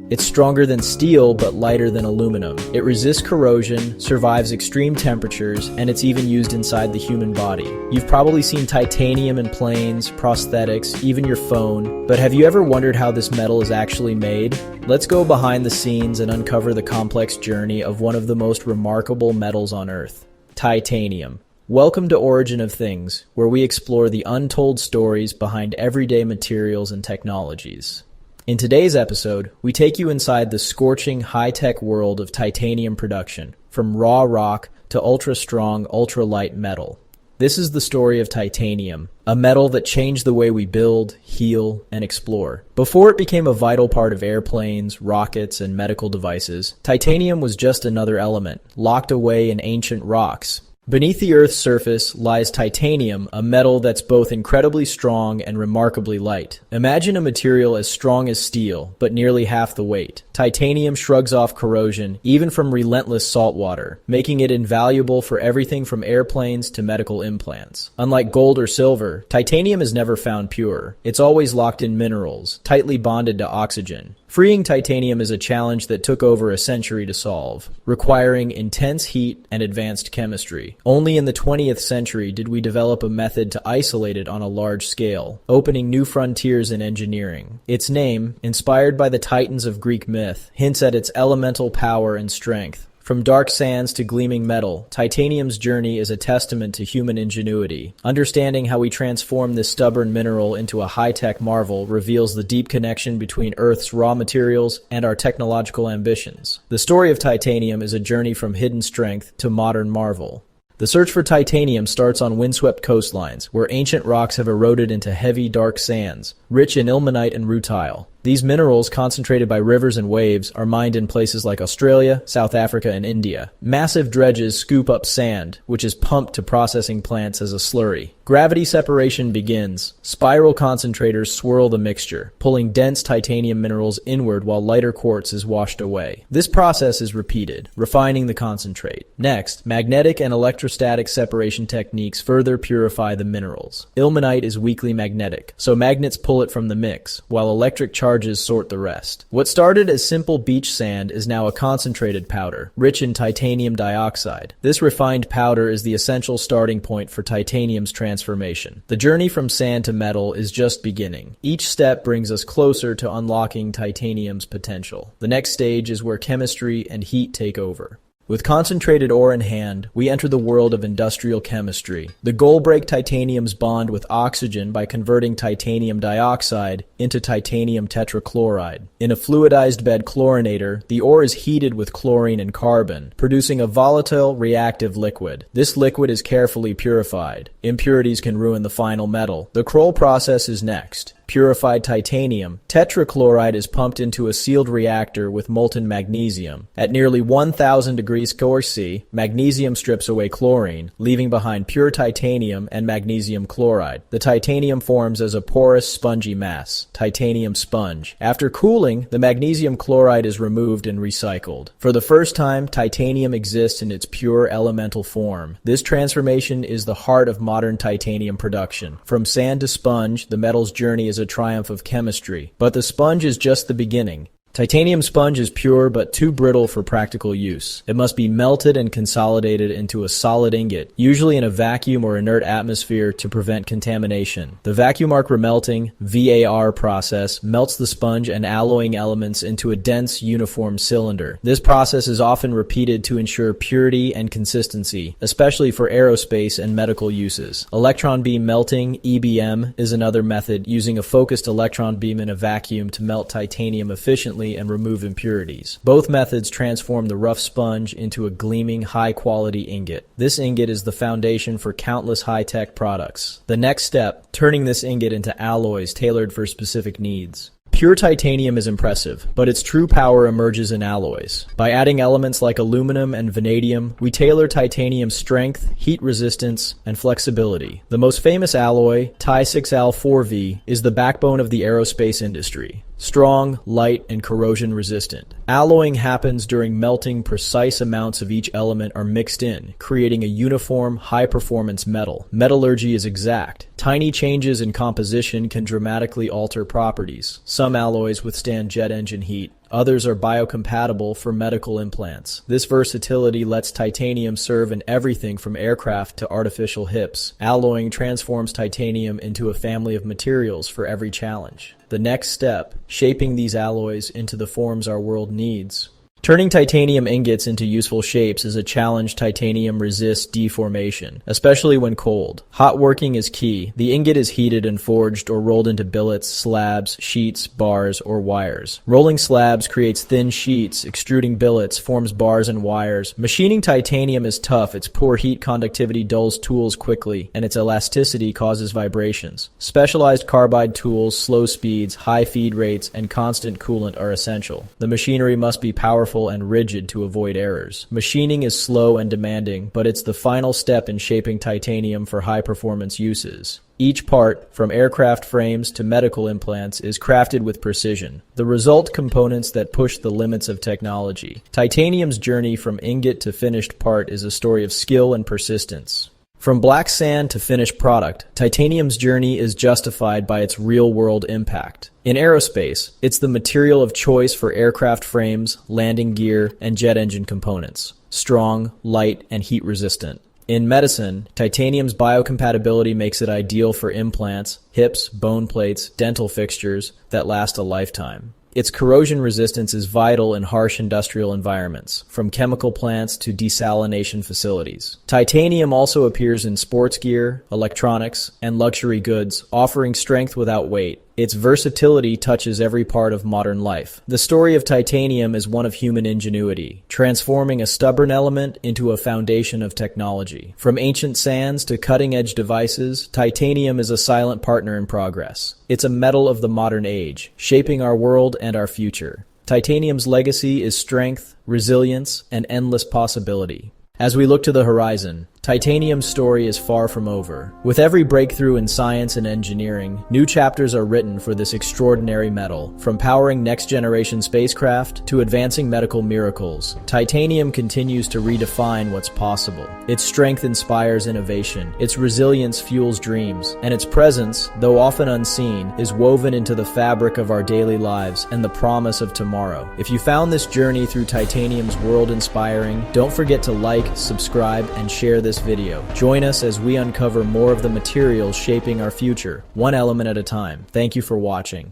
It's stronger than steel but lighter than aluminum. It resists corrosion, survives extreme temperatures, and it's even used inside the human body. You've probably seen titanium in planes, prosthetics, even your phone, but have you ever wondered how this metal is actually made? Let's go behind the scenes and uncover the complex journey of one of the most remarkable metals on Earth, titanium. Welcome to Origin of Things, where we explore the untold stories behind everyday materials and technologies. In today's episode, we take you inside the scorching, high-tech world of titanium production, from raw rock to ultra-strong, ultra-light metal. This is the story of titanium, a metal that changed the way we build, heal, and explore. Before it became a vital part of airplanes, rockets, and medical devices, titanium was just another element, locked away in ancient rocks. Beneath the Earth's surface lies titanium, a metal that's both incredibly strong and remarkably light. Imagine a material as strong as steel, but nearly half the weight. Titanium shrugs off corrosion, even from relentless salt water, making it invaluable for everything from airplanes to medical implants. Unlike gold or silver, titanium is never found pure. It's always locked in minerals, tightly bonded to oxygen. Freeing titanium is a challenge that took over a century to solve, requiring intense heat and advanced chemistry. Only in the 20th century did we develop a method to isolate it on a large scale, opening new frontiers in engineering. Its name, inspired by the titans of Greek myth, hints at its elemental power and strength. From dark sands to gleaming metal, titanium's journey is a testament to human ingenuity. Understanding how we transform this stubborn mineral into a high-tech marvel reveals the deep connection between Earth's raw materials and our technological ambitions. The story of titanium is a journey from hidden strength to modern marvel. The search for titanium starts on windswept coastlines, where ancient rocks have eroded into heavy, dark sands, rich in ilmenite and rutile. These minerals, concentrated by rivers and waves, are mined in places like Australia, South Africa, and India. Massive dredges scoop up sand, which is pumped to processing plants as a slurry. Gravity separation begins. Spiral concentrators swirl the mixture, pulling dense titanium minerals inward while lighter quartz is washed away. This process is repeated, refining the concentrate. Next, magnetic and electrostatic separation techniques further purify the minerals. Ilmenite is weakly magnetic, so magnets pull it from the mix, while electric charges sort the rest. What started as simple beach sand is now a concentrated powder, rich in titanium dioxide. This refined powder is the essential starting point for titanium's transformation. The journey from sand to metal is just beginning. Each step brings us closer to unlocking titanium's potential. The next stage is where chemistry and heat take over. With concentrated ore in hand, we enter the world of industrial chemistry. The goal break titanium's bond with oxygen by converting titanium dioxide into titanium tetrachloride. In a fluidized bed chlorinator, the ore is heated with chlorine and carbon, producing a volatile, reactive liquid. This liquid is carefully purified. Impurities can ruin the final metal. The Kroll process is next. Purified titanium, tetrachloride is pumped into a sealed reactor with molten magnesium. At nearly 1,000 degrees Celsius, magnesium strips away chlorine, leaving behind pure titanium and magnesium chloride. The titanium forms as a porous, spongy mass, titanium sponge. After cooling, the magnesium chloride is removed and recycled. For the first time, titanium exists in its pure elemental form. This transformation is the heart of modern titanium production. From sand to sponge, the metal's journey is a triumph of chemistry. But the sponge is just the beginning. Titanium sponge is pure but too brittle for practical use. It must be melted and consolidated into a solid ingot, usually in a vacuum or inert atmosphere to prevent contamination. The vacuum arc remelting (VAR) process melts the sponge and alloying elements into a dense, uniform cylinder. This process is often repeated to ensure purity and consistency, especially for aerospace and medical uses. Electron beam melting (EBM) is another method, using a focused electron beam in a vacuum to melt titanium efficiently and remove impurities. Both methods transform the rough sponge into a gleaming, high-quality ingot. This ingot is the foundation for countless high-tech products. The next step, turning this ingot into alloys tailored for specific needs. Pure titanium is impressive, but its true power emerges in alloys. By adding elements like aluminum and vanadium, we tailor titanium's strength, heat resistance, and flexibility. The most famous alloy, Ti6Al4V, is the backbone of the aerospace industry. Strong, light, and corrosion-resistant. Alloying happens during melting. Precise amounts of each element are mixed in, creating a uniform, high-performance metal. Metallurgy is exact. Tiny changes in composition can dramatically alter properties. Some alloys withstand jet engine heat, Others are biocompatible for medical implants. This versatility lets titanium serve in everything from aircraft to artificial hips. Alloying transforms titanium into a family of materials for every challenge. The next step, shaping these alloys into the forms our world needs. Turning titanium ingots into useful shapes is a challenge. Titanium resists deformation, especially when cold. Hot working is key. The ingot is heated and forged or rolled into billets, slabs, sheets, bars, or wires. Rolling slabs creates thin sheets. Extruding billets forms bars and wires. Machining titanium is tough. Its poor heat conductivity dulls tools quickly, and its elasticity causes vibrations. Specialized carbide tools, slow speeds, high feed rates, and constant coolant are essential. The machinery must be powerful and rigid to avoid errors. Machining is slow and demanding, but it's the final step in shaping titanium for high-performance uses. Each part, from aircraft frames to medical implants, is crafted with precision. The result, components that push the limits of technology. Titanium's journey from ingot to finished part is a story of skill and persistence. From black sand to finished product, titanium's journey is justified by its real-world impact. In aerospace, it's the material of choice for aircraft frames, landing gear, and jet engine components. Strong, light, and heat-resistant. In medicine, titanium's biocompatibility makes it ideal for implants, hips, bone plates, dental fixtures that last a lifetime. Its corrosion resistance is vital in harsh industrial environments, from chemical plants to desalination facilities. Titanium also appears in sports gear, electronics, and luxury goods, offering strength without weight. Its versatility touches every part of modern life. The story of titanium is one of human ingenuity, transforming a stubborn element into a foundation of technology. From ancient sands to cutting-edge devices, titanium is a silent partner in progress. It's a metal of the modern age, shaping our world and our future. Titanium's legacy is strength, resilience, and endless possibility. As we look to the horizon, titanium's story is far from over. With every breakthrough in science and engineering, new chapters are written for this extraordinary metal. From powering next-generation spacecraft to advancing medical miracles, titanium continues to redefine what's possible. Its strength inspires innovation, its resilience fuels dreams, and its presence, though often unseen, is woven into the fabric of our daily lives and the promise of tomorrow. If you found this journey through titanium's world inspiring, don't forget to like, subscribe, and share this video. Join us as we uncover more of the materials shaping our future, one element at a time. Thank you for watching.